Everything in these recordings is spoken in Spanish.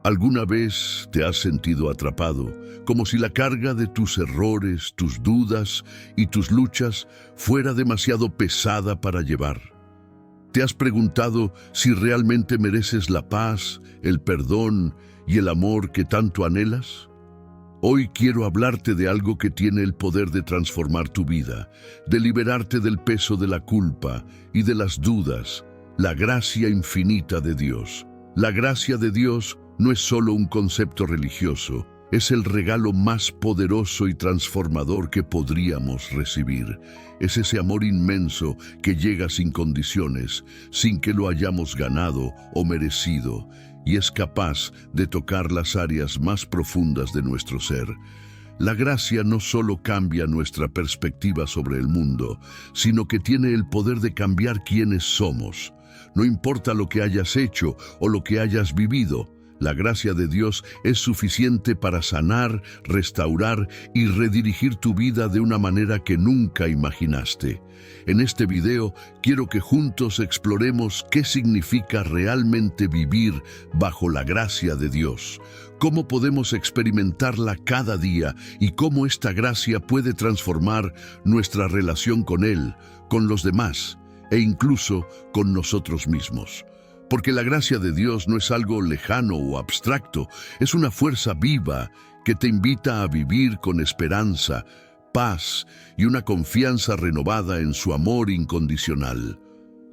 ¿Alguna vez te has sentido atrapado, como si la carga de tus errores, tus dudas y tus luchas fuera demasiado pesada para llevar? ¿Te has preguntado si realmente mereces la paz, el perdón y el amor que tanto anhelas? Hoy quiero hablarte de algo que tiene el poder de transformar tu vida, de liberarte del peso de la culpa y de las dudas, la gracia infinita de Dios. La gracia de Dios no es solo un concepto religioso, es el regalo más poderoso y transformador que podríamos recibir. Es ese amor inmenso que llega sin condiciones, sin que lo hayamos ganado o merecido, y es capaz de tocar las áreas más profundas de nuestro ser. La gracia no solo cambia nuestra perspectiva sobre el mundo, sino que tiene el poder de cambiar quiénes somos. No importa lo que hayas hecho o lo que hayas vivido, la gracia de Dios es suficiente para sanar, restaurar y redirigir tu vida de una manera que nunca imaginaste. En este video quiero que juntos exploremos qué significa realmente vivir bajo la gracia de Dios, cómo podemos experimentarla cada día y cómo esta gracia puede transformar nuestra relación con Él, con los demás e incluso con nosotros mismos. Porque la gracia de Dios no es algo lejano o abstracto, es una fuerza viva que te invita a vivir con esperanza, paz y una confianza renovada en su amor incondicional.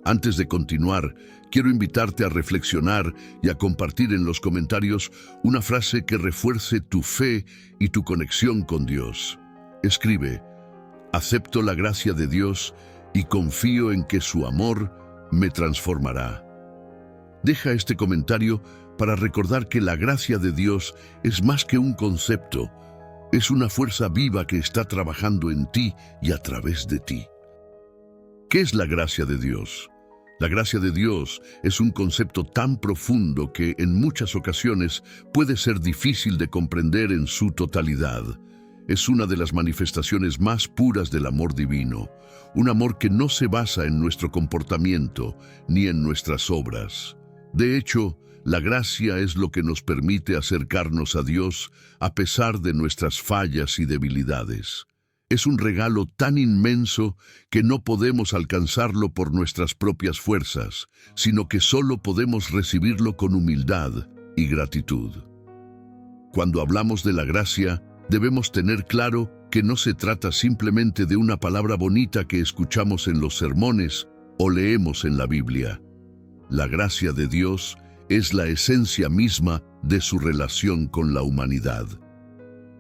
Antes de continuar, quiero invitarte a reflexionar y a compartir en los comentarios una frase que refuerce tu fe y tu conexión con Dios. Escribe: acepto la gracia de Dios y confío en que su amor me transformará. Deja este comentario para recordar que la gracia de Dios es más que un concepto, es una fuerza viva que está trabajando en ti y a través de ti. ¿Qué es la gracia de Dios? La gracia de Dios es un concepto tan profundo que en muchas ocasiones puede ser difícil de comprender en su totalidad. Es una de las manifestaciones más puras del amor divino, un amor que no se basa en nuestro comportamiento ni en nuestras obras. De hecho, la gracia es lo que nos permite acercarnos a Dios a pesar de nuestras fallas y debilidades. Es un regalo tan inmenso que no podemos alcanzarlo por nuestras propias fuerzas, sino que solo podemos recibirlo con humildad y gratitud. Cuando hablamos de la gracia, debemos tener claro que no se trata simplemente de una palabra bonita que escuchamos en los sermones o leemos en la Biblia. La gracia de Dios es la esencia misma de su relación con la humanidad.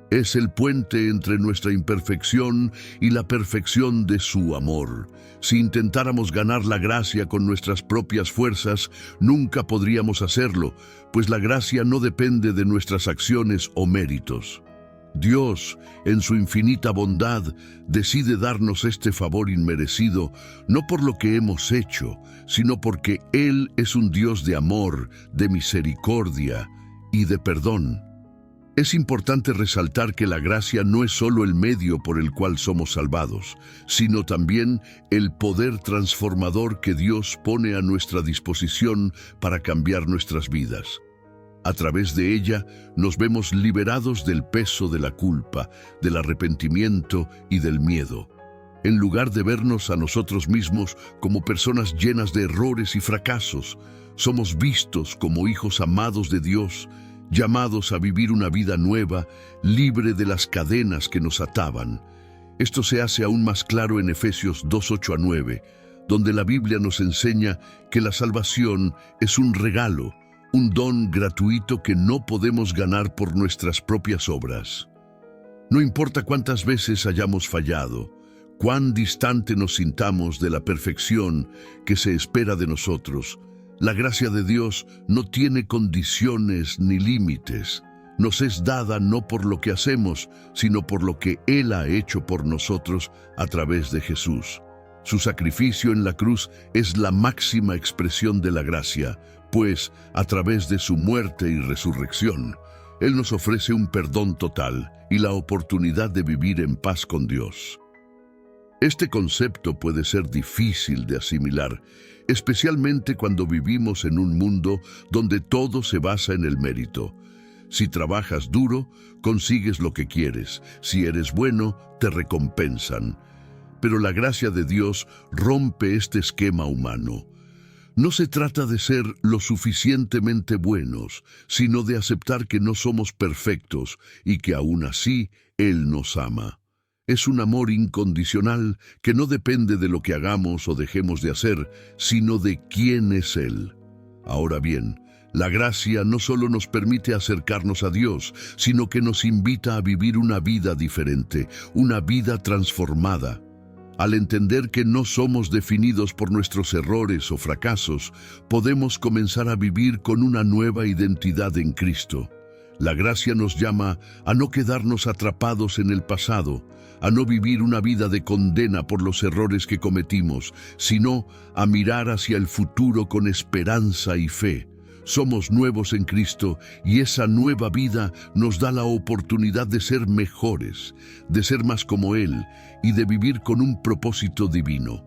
Es el puente entre nuestra imperfección y la perfección de su amor. Si intentáramos ganar la gracia con nuestras propias fuerzas, nunca podríamos hacerlo, pues la gracia no depende de nuestras acciones o méritos. Dios, en su infinita bondad, decide darnos este favor inmerecido, no por lo que hemos hecho, sino porque Él es un Dios de amor, de misericordia y de perdón. Es importante resaltar que la gracia no es solo el medio por el cual somos salvados, sino también el poder transformador que Dios pone a nuestra disposición para cambiar nuestras vidas. A través de ella nos vemos liberados del peso de la culpa, del arrepentimiento y del miedo. En lugar de vernos a nosotros mismos como personas llenas de errores y fracasos, somos vistos como hijos amados de Dios, llamados a vivir una vida nueva, libre de las cadenas que nos ataban. Esto se hace aún más claro en Efesios 2:8-9, donde la Biblia nos enseña que la salvación es un regalo, un don gratuito que no podemos ganar por nuestras propias obras. No importa cuántas veces hayamos fallado, cuán distante nos sintamos de la perfección que se espera de nosotros, la gracia de Dios no tiene condiciones ni límites. Nos es dada no por lo que hacemos, sino por lo que Él ha hecho por nosotros a través de Jesús. Su sacrificio en la cruz es la máxima expresión de la gracia, pues a través de su muerte y resurrección, Él nos ofrece un perdón total y la oportunidad de vivir en paz con Dios. Este concepto puede ser difícil de asimilar, especialmente cuando vivimos en un mundo donde todo se basa en el mérito. Si trabajas duro, consigues lo que quieres. Si eres bueno, te recompensan. Pero la gracia de Dios rompe este esquema humano. No se trata de ser lo suficientemente buenos, sino de aceptar que no somos perfectos y que aún así Él nos ama. Es un amor incondicional que no depende de lo que hagamos o dejemos de hacer, sino de quién es Él. Ahora bien, la gracia no solo nos permite acercarnos a Dios, sino que nos invita a vivir una vida diferente, una vida transformada. Al entender que no somos definidos por nuestros errores o fracasos, podemos comenzar a vivir con una nueva identidad en Cristo. La gracia nos llama a no quedarnos atrapados en el pasado, a no vivir una vida de condena por los errores que cometimos, sino a mirar hacia el futuro con esperanza y fe. Somos nuevos en Cristo y esa nueva vida nos da la oportunidad de ser mejores, de ser más como Él y de vivir con un propósito divino.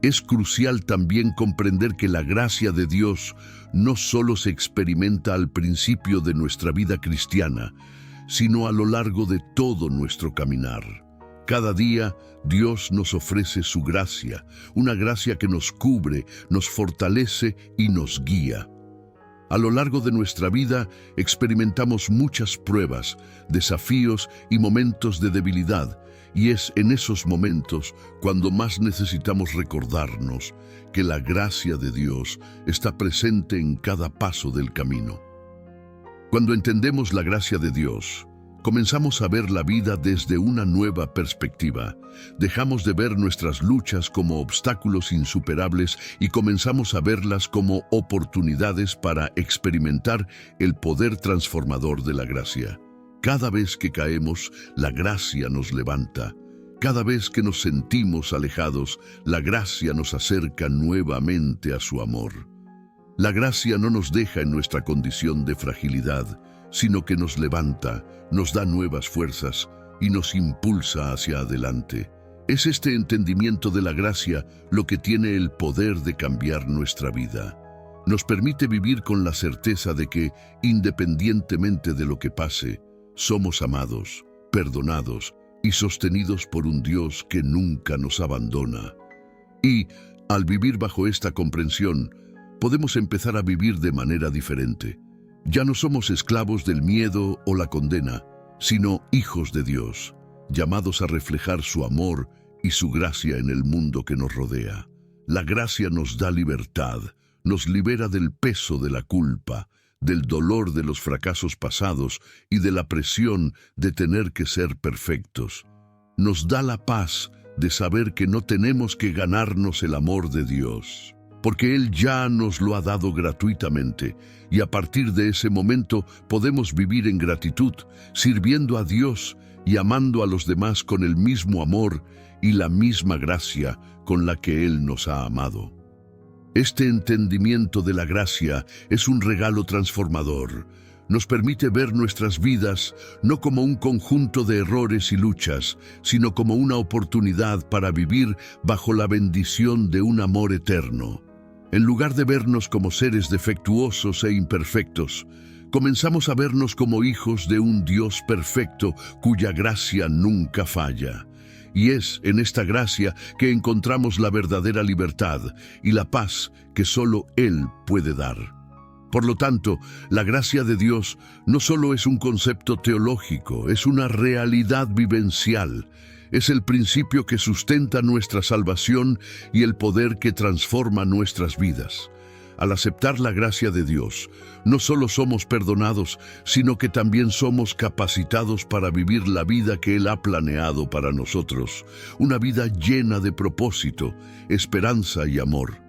Es crucial también comprender que la gracia de Dios no solo se experimenta al principio de nuestra vida cristiana, sino a lo largo de todo nuestro caminar. Cada día Dios nos ofrece su gracia, una gracia que nos cubre, nos fortalece y nos guía. A lo largo de nuestra vida experimentamos muchas pruebas, desafíos y momentos de debilidad, y es en esos momentos cuando más necesitamos recordarnos que la gracia de Dios está presente en cada paso del camino. Cuando entendemos la gracia de Dios, comenzamos a ver la vida desde una nueva perspectiva. Dejamos de ver nuestras luchas como obstáculos insuperables y comenzamos a verlas como oportunidades para experimentar el poder transformador de la gracia. Cada vez que caemos, la gracia nos levanta. Cada vez que nos sentimos alejados, la gracia nos acerca nuevamente a su amor. La gracia no nos deja en nuestra condición de fragilidad, sino que nos levanta, nos da nuevas fuerzas y nos impulsa hacia adelante. Es este entendimiento de la gracia lo que tiene el poder de cambiar nuestra vida. Nos permite vivir con la certeza de que, independientemente de lo que pase, somos amados, perdonados y sostenidos por un Dios que nunca nos abandona. Y, al vivir bajo esta comprensión, podemos empezar a vivir de manera diferente. Ya no somos esclavos del miedo o la condena, sino hijos de Dios, llamados a reflejar su amor y su gracia en el mundo que nos rodea. La gracia nos da libertad, nos libera del peso de la culpa, del dolor de los fracasos pasados y de la presión de tener que ser perfectos. Nos da la paz de saber que no tenemos que ganarnos el amor de Dios, porque Él ya nos lo ha dado gratuitamente, y a partir de ese momento podemos vivir en gratitud, sirviendo a Dios y amando a los demás con el mismo amor y la misma gracia con la que Él nos ha amado. Este entendimiento de la gracia es un regalo transformador. Nos permite ver nuestras vidas no como un conjunto de errores y luchas, sino como una oportunidad para vivir bajo la bendición de un amor eterno. En lugar de vernos como seres defectuosos e imperfectos, comenzamos a vernos como hijos de un Dios perfecto cuya gracia nunca falla. Y es en esta gracia que encontramos la verdadera libertad y la paz que solo Él puede dar. Por lo tanto, la gracia de Dios no solo es un concepto teológico, es una realidad vivencial. Es el principio que sustenta nuestra salvación y el poder que transforma nuestras vidas. Al aceptar la gracia de Dios, no solo somos perdonados, sino que también somos capacitados para vivir la vida que Él ha planeado para nosotros, una vida llena de propósito, esperanza y amor.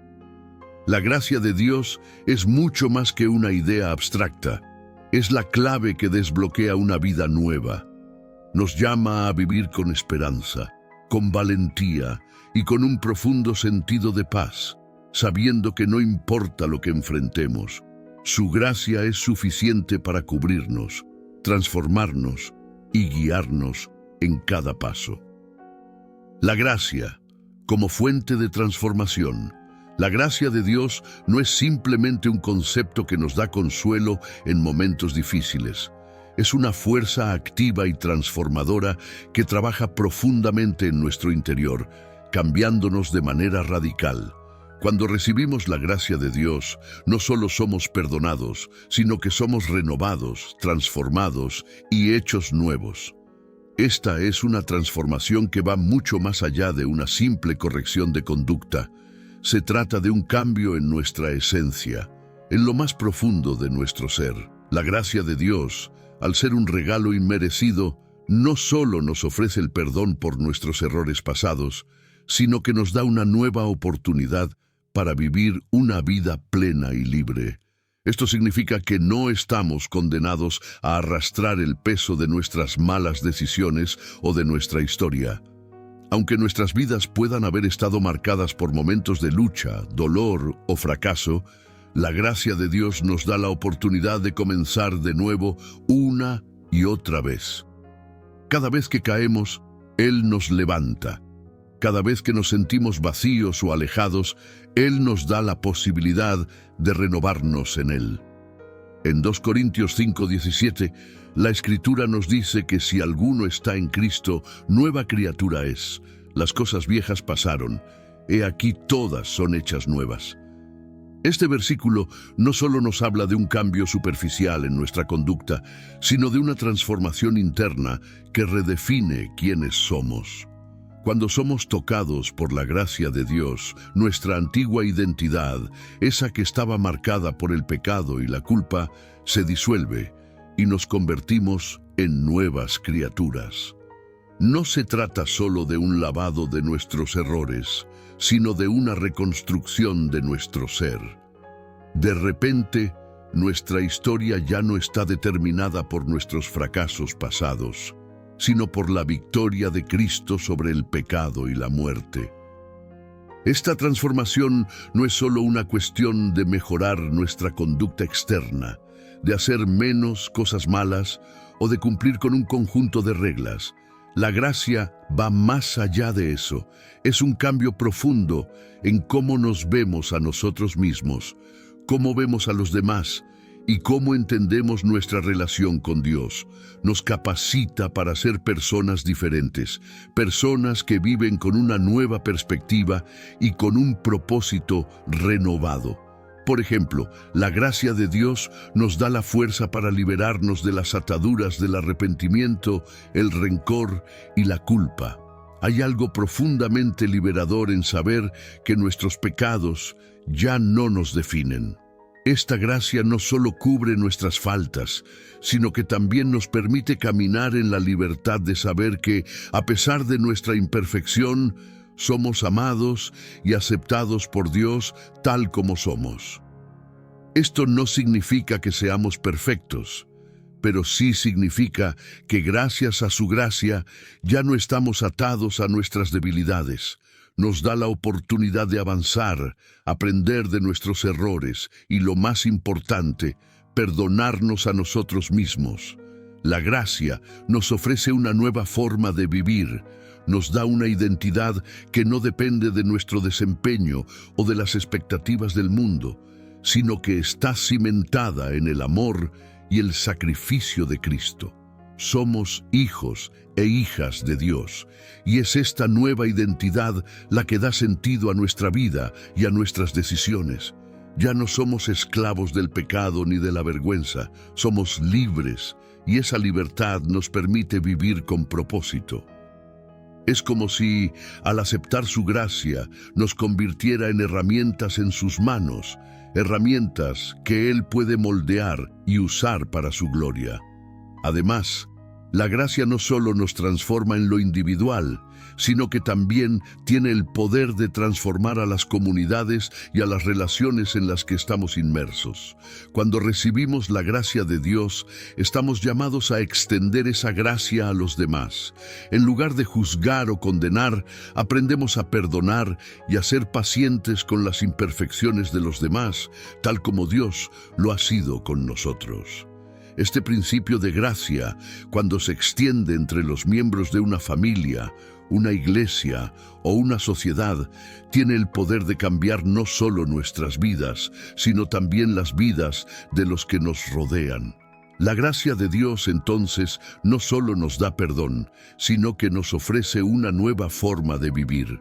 La gracia de Dios es mucho más que una idea abstracta. Es la clave que desbloquea una vida nueva. Nos llama a vivir con esperanza, con valentía y con un profundo sentido de paz, sabiendo que no importa lo que enfrentemos, su gracia es suficiente para cubrirnos, transformarnos y guiarnos en cada paso. La gracia, como fuente de transformación. La gracia de Dios no es simplemente un concepto que nos da consuelo en momentos difíciles. Es una fuerza activa y transformadora que trabaja profundamente en nuestro interior, cambiándonos de manera radical. Cuando recibimos la gracia de Dios, no solo somos perdonados, sino que somos renovados, transformados y hechos nuevos. Esta es una transformación que va mucho más allá de una simple corrección de conducta. Se trata de un cambio en nuestra esencia, en lo más profundo de nuestro ser. La gracia de Dios, al ser un regalo inmerecido, no solo nos ofrece el perdón por nuestros errores pasados, sino que nos da una nueva oportunidad para vivir una vida plena y libre. Esto significa que no estamos condenados a arrastrar el peso de nuestras malas decisiones o de nuestra historia. Aunque nuestras vidas puedan haber estado marcadas por momentos de lucha, dolor o fracaso, la gracia de Dios nos da la oportunidad de comenzar de nuevo una y otra vez. Cada vez que caemos, Él nos levanta. Cada vez que nos sentimos vacíos o alejados, Él nos da la posibilidad de renovarnos en Él. En 2 Corintios 5:17, la Escritura nos dice que si alguno está en Cristo, nueva criatura es. Las cosas viejas pasaron, he aquí todas son hechas nuevas. Este versículo no solo nos habla de un cambio superficial en nuestra conducta, sino de una transformación interna que redefine quiénes somos. Cuando somos tocados por la gracia de Dios, nuestra antigua identidad, esa que estaba marcada por el pecado y la culpa, se disuelve y nos convertimos en nuevas criaturas. No se trata solo de un lavado de nuestros errores, sino de una reconstrucción de nuestro ser. De repente, nuestra historia ya no está determinada por nuestros fracasos pasados, sino por la victoria de Cristo sobre el pecado y la muerte. Esta transformación no es solo una cuestión de mejorar nuestra conducta externa, de hacer menos cosas malas o de cumplir con un conjunto de reglas. La gracia va más allá de eso. Es un cambio profundo en cómo nos vemos a nosotros mismos, cómo vemos a los demás y cómo entendemos nuestra relación con Dios. Nos capacita para ser personas diferentes, personas que viven con una nueva perspectiva y con un propósito renovado. Por ejemplo, la gracia de Dios nos da la fuerza para liberarnos de las ataduras del arrepentimiento, el rencor y la culpa. Hay algo profundamente liberador en saber que nuestros pecados ya no nos definen. Esta gracia no solo cubre nuestras faltas, sino que también nos permite caminar en la libertad de saber que, a pesar de nuestra imperfección, somos amados y aceptados por Dios tal como somos. Esto no significa que seamos perfectos, pero sí significa que gracias a su gracia ya no estamos atados a nuestras debilidades. Nos da la oportunidad de avanzar, aprender de nuestros errores y, lo más importante, perdonarnos a nosotros mismos. La gracia nos ofrece una nueva forma de vivir, nos da una identidad que no depende de nuestro desempeño o de las expectativas del mundo, sino que está cimentada en el amor y el sacrificio de Cristo. Somos hijos e hijas de Dios, y es esta nueva identidad la que da sentido a nuestra vida y a nuestras decisiones. Ya no somos esclavos del pecado ni de la vergüenza, somos libres, y esa libertad nos permite vivir con propósito. Es como si, al aceptar su gracia, nos convirtiera en herramientas en sus manos, herramientas que Él puede moldear y usar para su gloria. Además, la gracia no solo nos transforma en lo individual, sino que también tiene el poder de transformar a las comunidades y a las relaciones en las que estamos inmersos. Cuando recibimos la gracia de Dios, estamos llamados a extender esa gracia a los demás. En lugar de juzgar o condenar, aprendemos a perdonar y a ser pacientes con las imperfecciones de los demás, tal como Dios lo ha sido con nosotros. Este principio de gracia, cuando se extiende entre los miembros de una familia, una iglesia o una sociedad tiene el poder de cambiar no solo nuestras vidas, sino también las vidas de los que nos rodean. La gracia de Dios entonces no solo nos da perdón, sino que nos ofrece una nueva forma de vivir.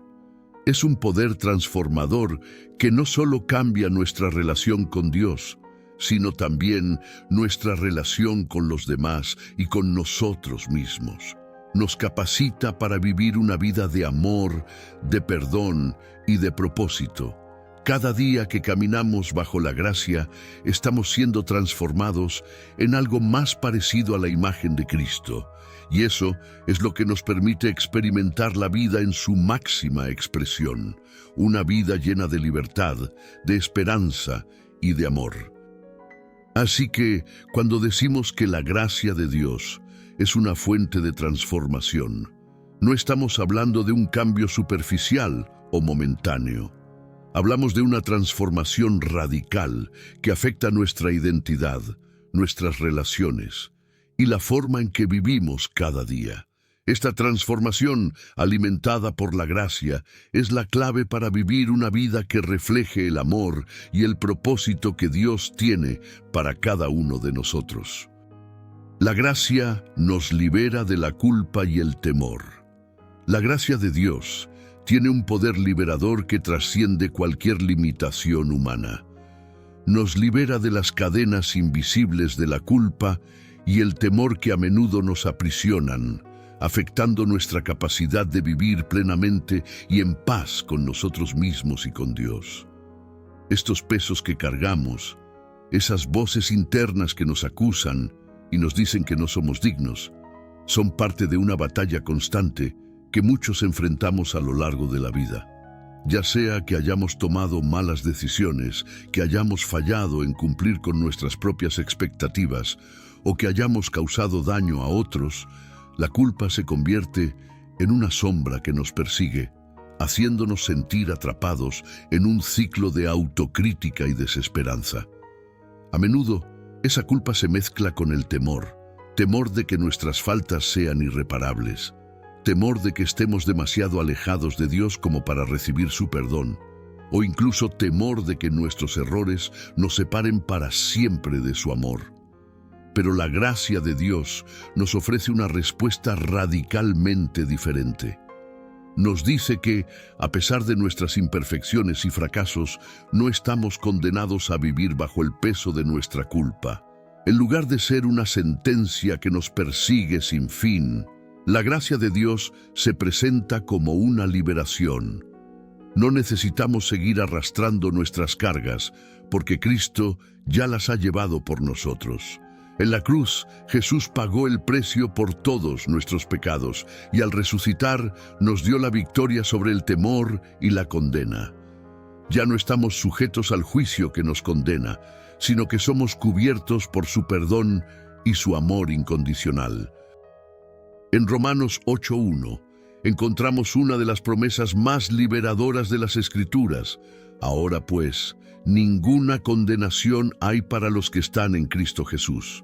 Es un poder transformador que no solo cambia nuestra relación con Dios, sino también nuestra relación con los demás y con nosotros mismos. Nos capacita para vivir una vida de amor, de perdón y de propósito. Cada día que caminamos bajo la gracia, estamos siendo transformados en algo más parecido a la imagen de Cristo. Y eso es lo que nos permite experimentar la vida en su máxima expresión. Una vida llena de libertad, de esperanza y de amor. Así que, cuando decimos que la gracia de Dios es una fuente de transformación, no estamos hablando de un cambio superficial o momentáneo. Hablamos de una transformación radical que afecta nuestra identidad, nuestras relaciones y la forma en que vivimos cada día. Esta transformación, alimentada por la gracia, es la clave para vivir una vida que refleje el amor y el propósito que Dios tiene para cada uno de nosotros. La gracia nos libera de la culpa y el temor. La gracia de Dios tiene un poder liberador que trasciende cualquier limitación humana. Nos libera de las cadenas invisibles de la culpa y el temor que a menudo nos aprisionan, afectando nuestra capacidad de vivir plenamente y en paz con nosotros mismos y con Dios. Estos pesos que cargamos, esas voces internas que nos acusan y nos dicen que no somos dignos, son parte de una batalla constante que muchos enfrentamos a lo largo de la vida. Ya sea que hayamos tomado malas decisiones, que hayamos fallado en cumplir con nuestras propias expectativas o que hayamos causado daño a otros, la culpa se convierte en una sombra que nos persigue, haciéndonos sentir atrapados en un ciclo de autocrítica y desesperanza. A menudo, esa culpa se mezcla con el temor de que nuestras faltas sean irreparables, temor de que estemos demasiado alejados de Dios como para recibir su perdón, o incluso temor de que nuestros errores nos separen para siempre de su amor. Pero la gracia de Dios nos ofrece una respuesta radicalmente diferente. Nos dice que, a pesar de nuestras imperfecciones y fracasos, no estamos condenados a vivir bajo el peso de nuestra culpa. En lugar de ser una sentencia que nos persigue sin fin, la gracia de Dios se presenta como una liberación. No necesitamos seguir arrastrando nuestras cargas, porque Cristo ya las ha llevado por nosotros. En la cruz, Jesús pagó el precio por todos nuestros pecados y al resucitar nos dio la victoria sobre el temor y la condena. Ya no estamos sujetos al juicio que nos condena, sino que somos cubiertos por su perdón y su amor incondicional. En Romanos 8:1 encontramos una de las promesas más liberadoras de las Escrituras. Ahora pues, ninguna condenación hay para los que están en Cristo Jesús.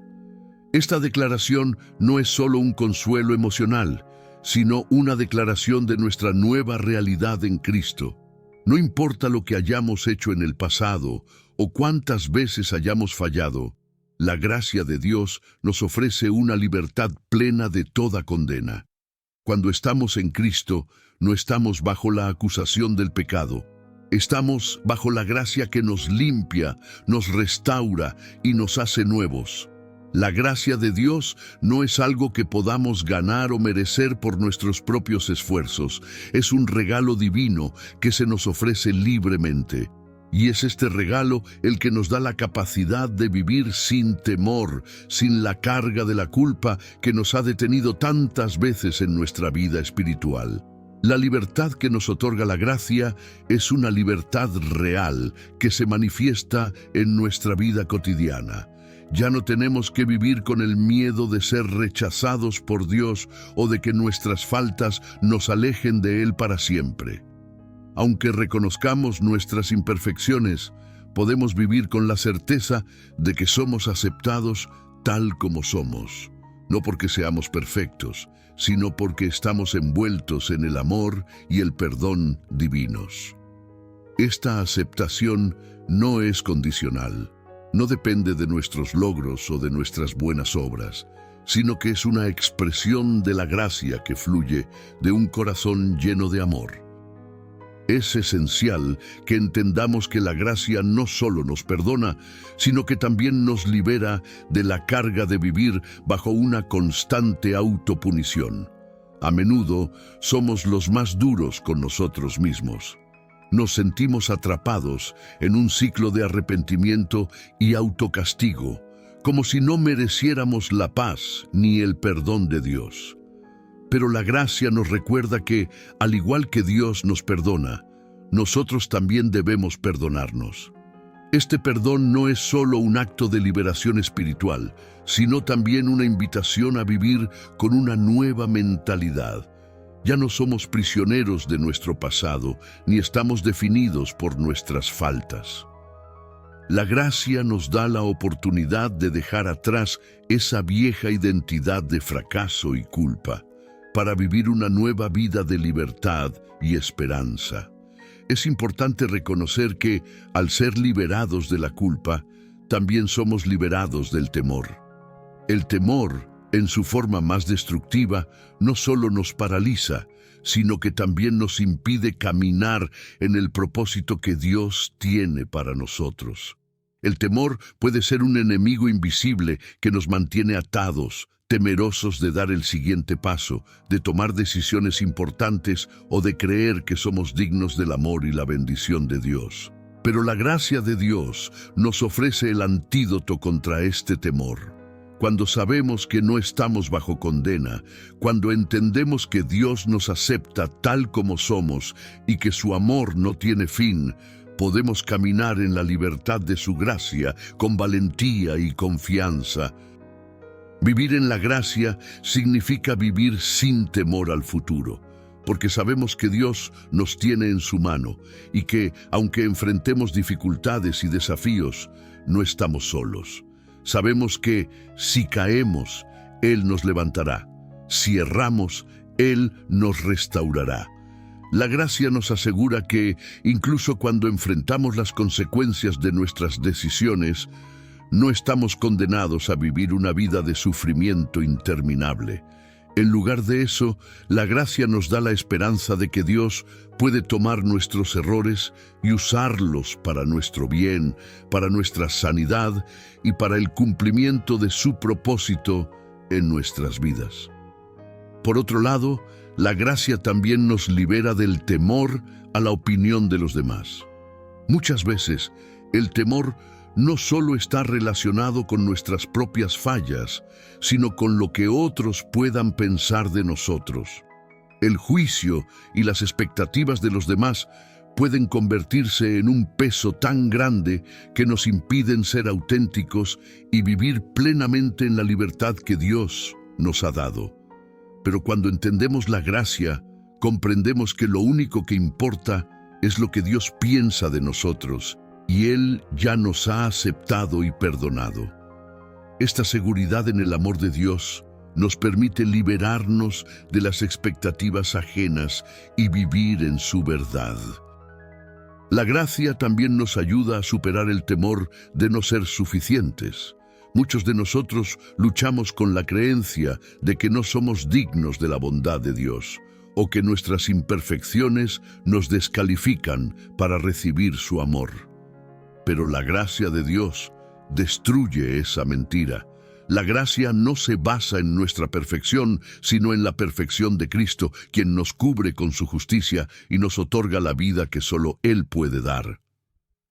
Esta declaración no es solo un consuelo emocional, sino una declaración de nuestra nueva realidad en Cristo. No importa lo que hayamos hecho en el pasado o cuántas veces hayamos fallado, la gracia de Dios nos ofrece una libertad plena de toda condena. Cuando estamos en Cristo, no estamos bajo la acusación del pecado. Estamos bajo la gracia que nos limpia, nos restaura y nos hace nuevos. La gracia de Dios no es algo que podamos ganar o merecer por nuestros propios esfuerzos. Es un regalo divino que se nos ofrece libremente. Y es este regalo el que nos da la capacidad de vivir sin temor, sin la carga de la culpa que nos ha detenido tantas veces en nuestra vida espiritual. La libertad que nos otorga la gracia es una libertad real que se manifiesta en nuestra vida cotidiana. Ya no tenemos que vivir con el miedo de ser rechazados por Dios o de que nuestras faltas nos alejen de Él para siempre. Aunque reconozcamos nuestras imperfecciones, podemos vivir con la certeza de que somos aceptados tal como somos. no porque seamos perfectos, sino porque estamos envueltos en el amor y el perdón divinos. Esta aceptación no es condicional, no depende de nuestros logros o de nuestras buenas obras, sino que es una expresión de la gracia que fluye de un corazón lleno de amor. Es esencial que entendamos que la gracia no solo nos perdona, sino que también nos libera de la carga de vivir bajo una constante autopunición. A menudo somos los más duros con nosotros mismos. Nos sentimos atrapados en un ciclo de arrepentimiento y autocastigo, como si no mereciéramos la paz ni el perdón de Dios. Pero la gracia nos recuerda que, al igual que Dios nos perdona, nosotros también debemos perdonarnos. Este perdón no es solo un acto de liberación espiritual, sino también una invitación a vivir con una nueva mentalidad. Ya no somos prisioneros de nuestro pasado, ni estamos definidos por nuestras faltas. La gracia nos da la oportunidad de dejar atrás esa vieja identidad de fracaso y culpa, para vivir una nueva vida de libertad y esperanza. Es importante reconocer que, al ser liberados de la culpa, también somos liberados del temor. El temor, en su forma más destructiva, no solo nos paraliza, sino que también nos impide caminar en el propósito que Dios tiene para nosotros. El temor puede ser un enemigo invisible que nos mantiene atados, temerosos de dar el siguiente paso, de tomar decisiones importantes o de creer que somos dignos del amor y la bendición de Dios. Pero la gracia de Dios nos ofrece el antídoto contra este temor. Cuando sabemos que no estamos bajo condena, cuando entendemos que Dios nos acepta tal como somos y que su amor no tiene fin, podemos caminar en la libertad de su gracia con valentía y confianza. Vivir en la gracia significa vivir sin temor al futuro, porque sabemos que Dios nos tiene en su mano y que, aunque enfrentemos dificultades y desafíos, no estamos solos. Sabemos que, si caemos, Él nos levantará. Si erramos, Él nos restaurará. La gracia nos asegura que, incluso cuando enfrentamos las consecuencias de nuestras decisiones, no estamos condenados a vivir una vida de sufrimiento interminable. En lugar de eso, la gracia nos da la esperanza de que Dios puede tomar nuestros errores y usarlos para nuestro bien, para nuestra sanidad y para el cumplimiento de su propósito en nuestras vidas. Por otro lado, la gracia también nos libera del temor a la opinión de los demás. Muchas veces, el temor no solo está relacionado con nuestras propias fallas, sino con lo que otros puedan pensar de nosotros. El juicio y las expectativas de los demás pueden convertirse en un peso tan grande que nos impiden ser auténticos y vivir plenamente en la libertad que Dios nos ha dado. Pero cuando entendemos la gracia, comprendemos que lo único que importa es lo que Dios piensa de nosotros, y Él ya nos ha aceptado y perdonado. Esta seguridad en el amor de Dios nos permite liberarnos de las expectativas ajenas y vivir en su verdad. La gracia también nos ayuda a superar el temor de no ser suficientes. Muchos de nosotros luchamos con la creencia de que no somos dignos de la bondad de Dios, o que nuestras imperfecciones nos descalifican para recibir su amor. Pero la gracia de Dios destruye esa mentira. La gracia no se basa en nuestra perfección, sino en la perfección de Cristo, quien nos cubre con su justicia y nos otorga la vida que solo Él puede dar.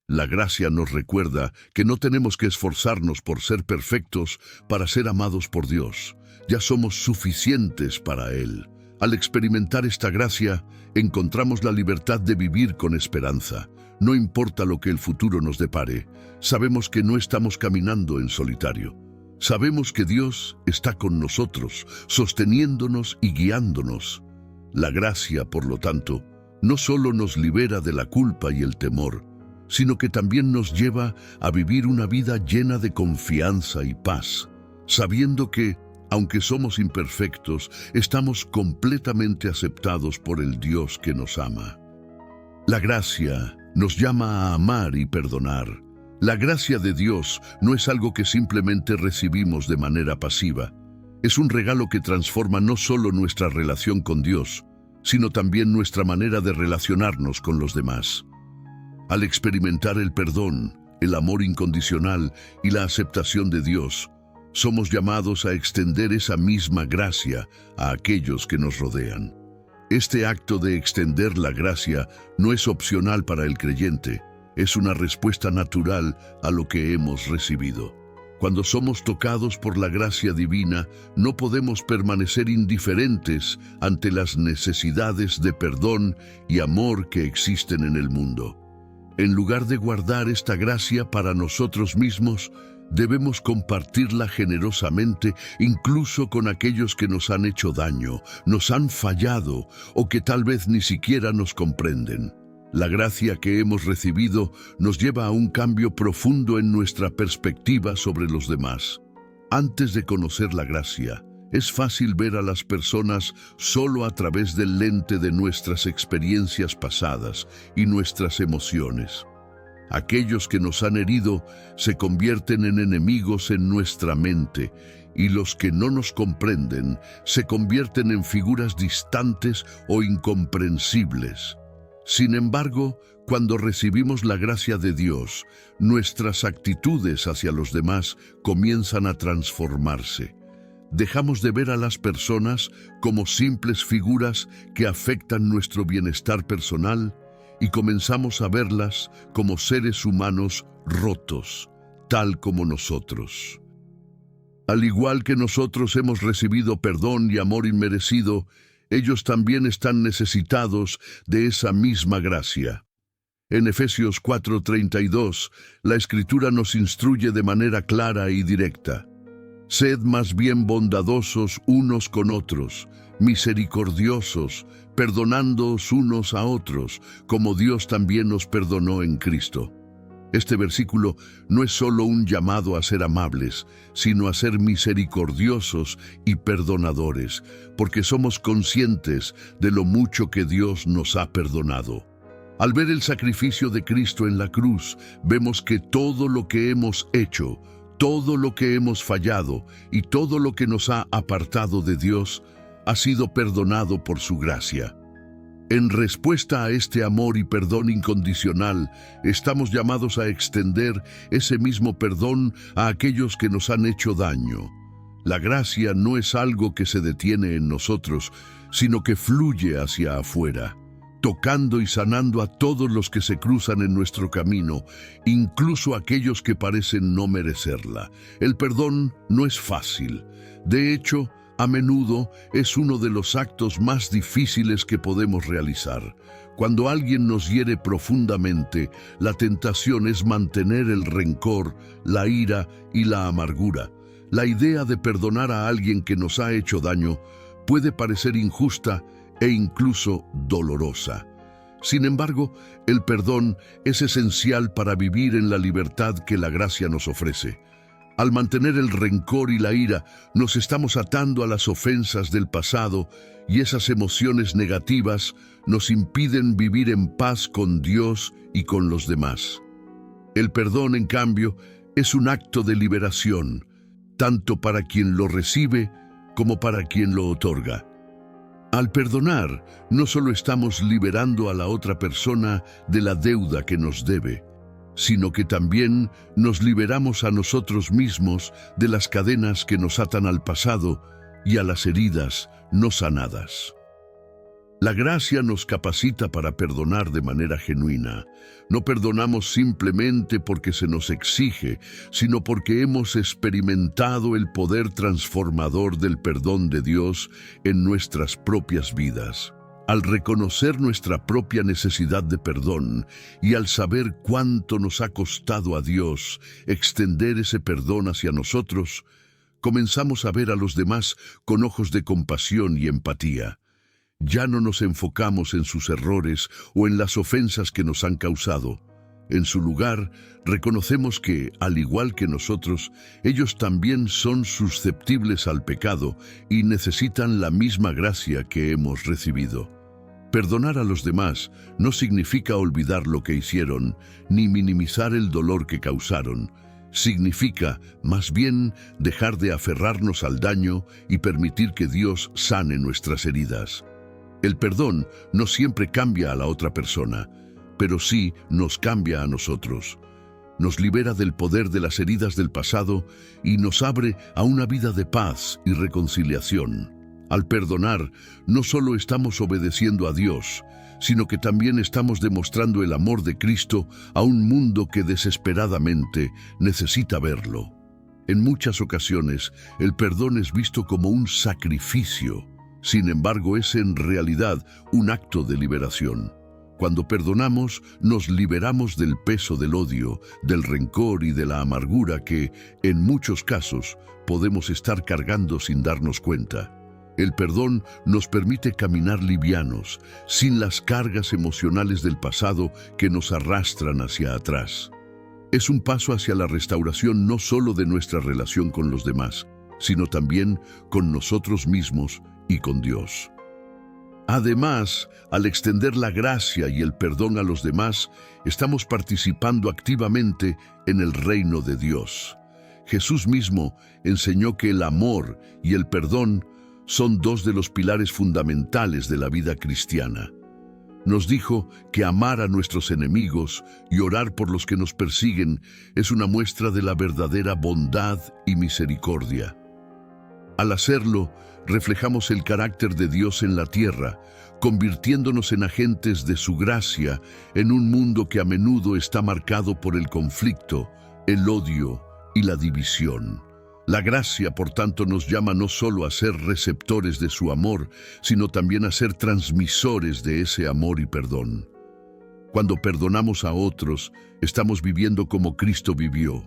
La gracia nos recuerda que no tenemos que esforzarnos por ser perfectos para ser amados por Dios. Ya somos suficientes para Él. Al experimentar esta gracia, encontramos la libertad de vivir con esperanza. No importa lo que el futuro nos depare, sabemos que no estamos caminando en solitario. Sabemos que Dios está con nosotros, sosteniéndonos y guiándonos. La gracia, por lo tanto, no solo nos libera de la culpa y el temor, sino que también nos lleva a vivir una vida llena de confianza y paz, sabiendo que, Aunque somos imperfectos, estamos completamente aceptados por el Dios que nos ama. La gracia nos llama a amar y perdonar. La gracia de Dios no es algo que simplemente recibimos de manera pasiva. Es un regalo que transforma no solo nuestra relación con Dios, sino también nuestra manera de relacionarnos con los demás. Al experimentar el perdón, el amor incondicional y la aceptación de Dios, somos llamados a extender esa misma gracia a aquellos que nos rodean. Este acto de extender la gracia no es opcional para el creyente, es una respuesta natural a lo que hemos recibido. Cuando somos tocados por la gracia divina, no podemos permanecer indiferentes ante las necesidades de perdón y amor que existen en el mundo. En lugar de guardar esta gracia para nosotros mismos, debemos compartirla generosamente, incluso con aquellos que nos han hecho daño, nos han fallado o que tal vez ni siquiera nos comprenden. La gracia que hemos recibido nos lleva a un cambio profundo en nuestra perspectiva sobre los demás. Antes de conocer la gracia, es fácil ver a las personas solo a través del lente de nuestras experiencias pasadas y nuestras emociones. Aquellos que nos han herido se convierten en enemigos en nuestra mente, y los que no nos comprenden se convierten en figuras distantes o incomprensibles. Sin embargo, cuando recibimos la gracia de Dios, nuestras actitudes hacia los demás comienzan a transformarse. Dejamos de ver a las personas como simples figuras que afectan nuestro bienestar personal y comenzamos a verlas como seres humanos rotos, tal como nosotros. Al igual que nosotros hemos recibido perdón y amor inmerecido, ellos también están necesitados de esa misma gracia. En Efesios 4:32, la Escritura nos instruye de manera clara y directa. Sed más bien bondadosos unos con otros, misericordiosos, perdonándoos unos a otros, como Dios también nos perdonó en Cristo. Este versículo no es solo un llamado a ser amables, sino a ser misericordiosos y perdonadores, porque somos conscientes de lo mucho que Dios nos ha perdonado. Al ver el sacrificio de Cristo en la cruz, vemos que todo lo que hemos hecho, todo lo que hemos fallado y todo lo que nos ha apartado de Dios ha sido perdonado por su gracia. En respuesta a este amor y perdón incondicional, estamos llamados a extender ese mismo perdón a aquellos que nos han hecho daño. La gracia no es algo que se detiene en nosotros, sino que fluye hacia afuera, tocando y sanando a todos los que se cruzan en nuestro camino, incluso aquellos que parecen no merecerla. El perdón no es fácil. De hecho, a menudo es uno de los actos más difíciles que podemos realizar. Cuando alguien nos hiere profundamente, la tentación es mantener el rencor, la ira y la amargura. La idea de perdonar a alguien que nos ha hecho daño puede parecer injusta e incluso dolorosa. Sin embargo, el perdón es esencial para vivir en la libertad que la gracia nos ofrece. Al mantener el rencor y la ira, nos estamos atando a las ofensas del pasado y esas emociones negativas nos impiden vivir en paz con Dios y con los demás. El perdón, en cambio, es un acto de liberación, tanto para quien lo recibe como para quien lo otorga. Al perdonar, no solo estamos liberando a la otra persona de la deuda que nos debe, sino que también nos liberamos a nosotros mismos de las cadenas que nos atan al pasado y a las heridas no sanadas. La gracia nos capacita para perdonar de manera genuina. No perdonamos simplemente porque se nos exige, sino porque hemos experimentado el poder transformador del perdón de Dios en nuestras propias vidas. Al reconocer nuestra propia necesidad de perdón y al saber cuánto nos ha costado a Dios extender ese perdón hacia nosotros, comenzamos a ver a los demás con ojos de compasión y empatía. Ya no nos enfocamos en sus errores o en las ofensas que nos han causado. En su lugar, reconocemos que, al igual que nosotros, ellos también son susceptibles al pecado y necesitan la misma gracia que hemos recibido. Perdonar a los demás no significa olvidar lo que hicieron, ni minimizar el dolor que causaron. Significa, más bien, dejar de aferrarnos al daño y permitir que Dios sane nuestras heridas. El perdón no siempre cambia a la otra persona, pero sí nos cambia a nosotros. Nos libera del poder de las heridas del pasado y nos abre a una vida de paz y reconciliación. Al perdonar, no solo estamos obedeciendo a Dios, sino que también estamos demostrando el amor de Cristo a un mundo que desesperadamente necesita verlo. En muchas ocasiones, el perdón es visto como un sacrificio. Sin embargo, es en realidad un acto de liberación. Cuando perdonamos, nos liberamos del peso del odio, del rencor y de la amargura que, en muchos casos, podemos estar cargando sin darnos cuenta. El perdón nos permite caminar livianos, sin las cargas emocionales del pasado que nos arrastran hacia atrás. Es un paso hacia la restauración no solo de nuestra relación con los demás, sino también con nosotros mismos y con Dios. Además, al extender la gracia y el perdón a los demás, estamos participando activamente en el reino de Dios. Jesús mismo enseñó que el amor y el perdón son dos de los pilares fundamentales de la vida cristiana. Nos dijo que amar a nuestros enemigos y orar por los que nos persiguen es una muestra de la verdadera bondad y misericordia. Al hacerlo, reflejamos el carácter de Dios en la tierra, convirtiéndonos en agentes de su gracia en un mundo que a menudo está marcado por el conflicto, el odio y la división. La gracia, por tanto, nos llama no solo a ser receptores de su amor, sino también a ser transmisores de ese amor y perdón. Cuando perdonamos a otros, estamos viviendo como Cristo vivió,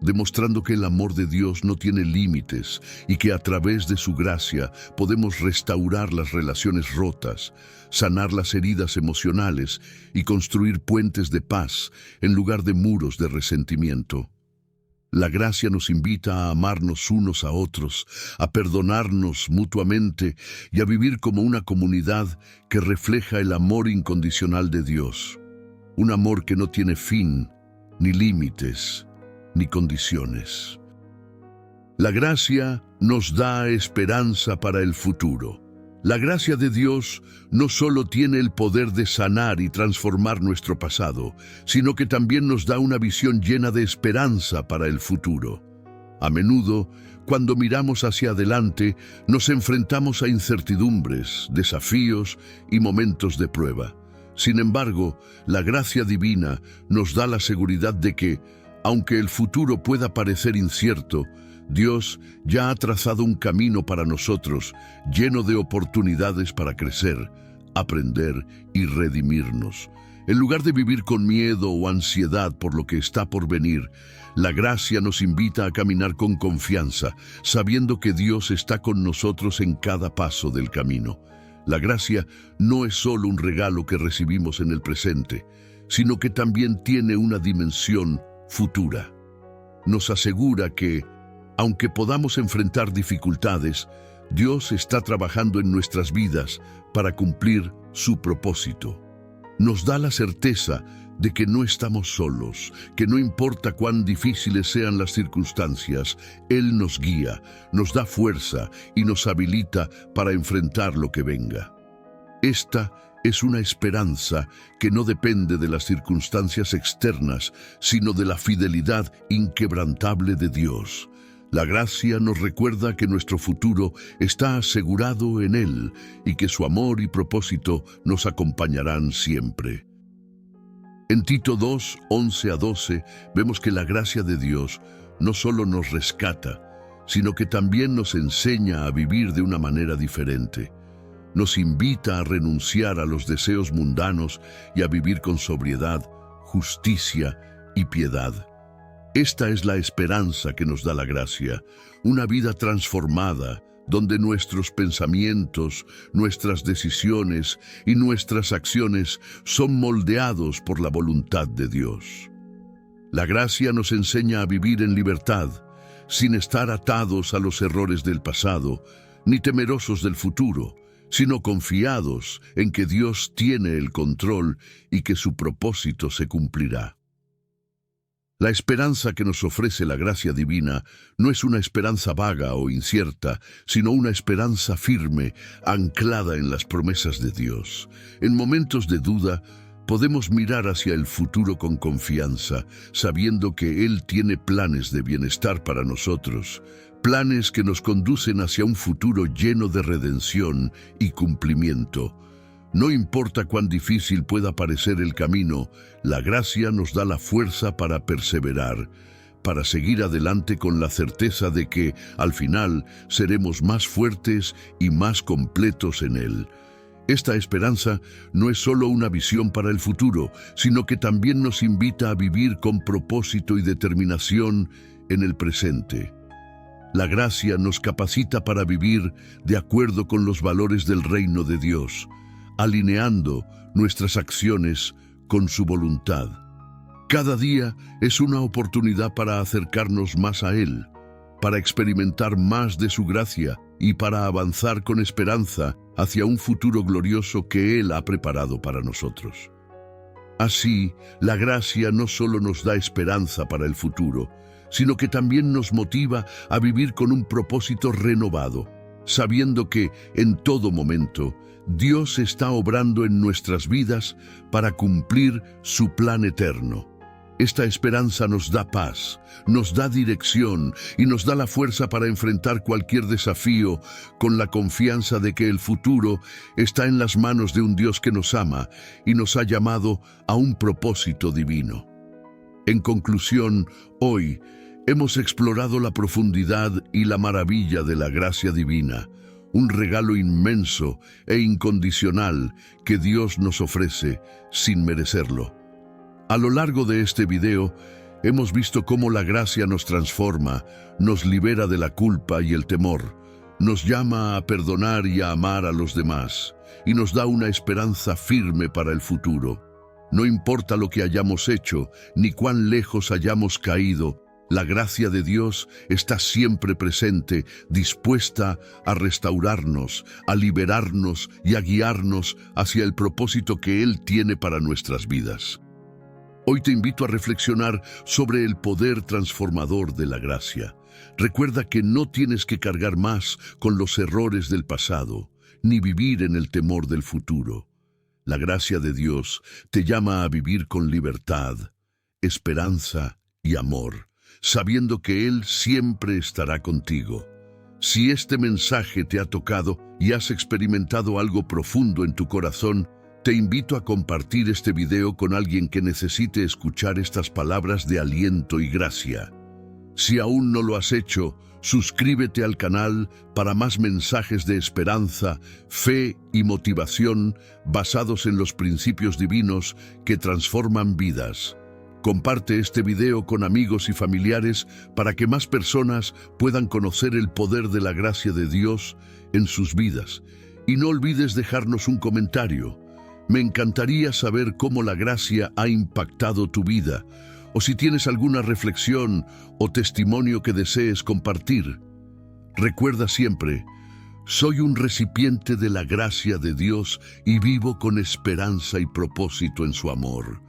demostrando que el amor de Dios no tiene límites y que a través de su gracia podemos restaurar las relaciones rotas, sanar las heridas emocionales y construir puentes de paz en lugar de muros de resentimiento. La gracia nos invita a amarnos unos a otros, a perdonarnos mutuamente y a vivir como una comunidad que refleja el amor incondicional de Dios. Un amor que no tiene fin, ni límites, ni condiciones. La gracia nos da esperanza para el futuro. La gracia de Dios no solo tiene el poder de sanar y transformar nuestro pasado, sino que también nos da una visión llena de esperanza para el futuro. A menudo, cuando miramos hacia adelante, nos enfrentamos a incertidumbres, desafíos y momentos de prueba. Sin embargo, la gracia divina nos da la seguridad de que, aunque el futuro pueda parecer incierto, Dios ya ha trazado un camino para nosotros, lleno de oportunidades para crecer, aprender y redimirnos. En lugar de vivir con miedo o ansiedad por lo que está por venir, la gracia nos invita a caminar con confianza, sabiendo que Dios está con nosotros en cada paso del camino. La gracia no es solo un regalo que recibimos en el presente, sino que también tiene una dimensión futura. Nos asegura que, aunque podamos enfrentar dificultades, Dios está trabajando en nuestras vidas para cumplir su propósito. Nos da la certeza de que no estamos solos, que no importa cuán difíciles sean las circunstancias, Él nos guía, nos da fuerza y nos habilita para enfrentar lo que venga. Esta es una esperanza que no depende de las circunstancias externas, sino de la fidelidad inquebrantable de Dios. La gracia nos recuerda que nuestro futuro está asegurado en Él y que su amor y propósito nos acompañarán siempre. En Tito 2, 11-12, vemos que la gracia de Dios no solo nos rescata, sino que también nos enseña a vivir de una manera diferente. Nos invita a renunciar a los deseos mundanos y a vivir con sobriedad, justicia y piedad. Esta es la esperanza que nos da la gracia, una vida transformada, donde nuestros pensamientos, nuestras decisiones y nuestras acciones son moldeados por la voluntad de Dios. La gracia nos enseña a vivir en libertad, sin estar atados a los errores del pasado, ni temerosos del futuro, sino confiados en que Dios tiene el control y que su propósito se cumplirá. La esperanza que nos ofrece la gracia divina no es una esperanza vaga o incierta, sino una esperanza firme, anclada en las promesas de Dios. En momentos de duda, podemos mirar hacia el futuro con confianza, sabiendo que Él tiene planes de bienestar para nosotros, planes que nos conducen hacia un futuro lleno de redención y cumplimiento. No importa cuán difícil pueda parecer el camino, la gracia nos da la fuerza para perseverar, para seguir adelante con la certeza de que, al final, seremos más fuertes y más completos en Él. Esta esperanza no es solo una visión para el futuro, sino que también nos invita a vivir con propósito y determinación en el presente. La gracia nos capacita para vivir de acuerdo con los valores del reino de Dios, alineando nuestras acciones con su voluntad. Cada día es una oportunidad para acercarnos más a Él, para experimentar más de su gracia y para avanzar con esperanza hacia un futuro glorioso que Él ha preparado para nosotros. Así, la gracia no solo nos da esperanza para el futuro, sino que también nos motiva a vivir con un propósito renovado, sabiendo que, en todo momento, Dios está obrando en nuestras vidas para cumplir su plan eterno. Esta esperanza nos da paz, nos da dirección y nos da la fuerza para enfrentar cualquier desafío con la confianza de que el futuro está en las manos de un Dios que nos ama y nos ha llamado a un propósito divino. En conclusión, hoy hemos explorado la profundidad y la maravilla de la gracia divina, un regalo inmenso e incondicional que Dios nos ofrece sin merecerlo. A lo largo de este video, hemos visto cómo la gracia nos transforma, nos libera de la culpa y el temor, nos llama a perdonar y a amar a los demás, y nos da una esperanza firme para el futuro. No importa lo que hayamos hecho, ni cuán lejos hayamos caído, la gracia de Dios está siempre presente, dispuesta a restaurarnos, a liberarnos y a guiarnos hacia el propósito que Él tiene para nuestras vidas. Hoy te invito a reflexionar sobre el poder transformador de la gracia. Recuerda que no tienes que cargar más con los errores del pasado, ni vivir en el temor del futuro. La gracia de Dios te llama a vivir con libertad, esperanza y amor, sabiendo que Él siempre estará contigo. Si este mensaje te ha tocado y has experimentado algo profundo en tu corazón, te invito a compartir este video con alguien que necesite escuchar estas palabras de aliento y gracia. Si aún no lo has hecho, suscríbete al canal para más mensajes de esperanza, fe y motivación basados en los principios divinos que transforman vidas. Comparte este video con amigos y familiares para que más personas puedan conocer el poder de la gracia de Dios en sus vidas. Y no olvides dejarnos un comentario. Me encantaría saber cómo la gracia ha impactado tu vida, o si tienes alguna reflexión o testimonio que desees compartir. Recuerda siempre, soy un recipiente de la gracia de Dios y vivo con esperanza y propósito en su amor.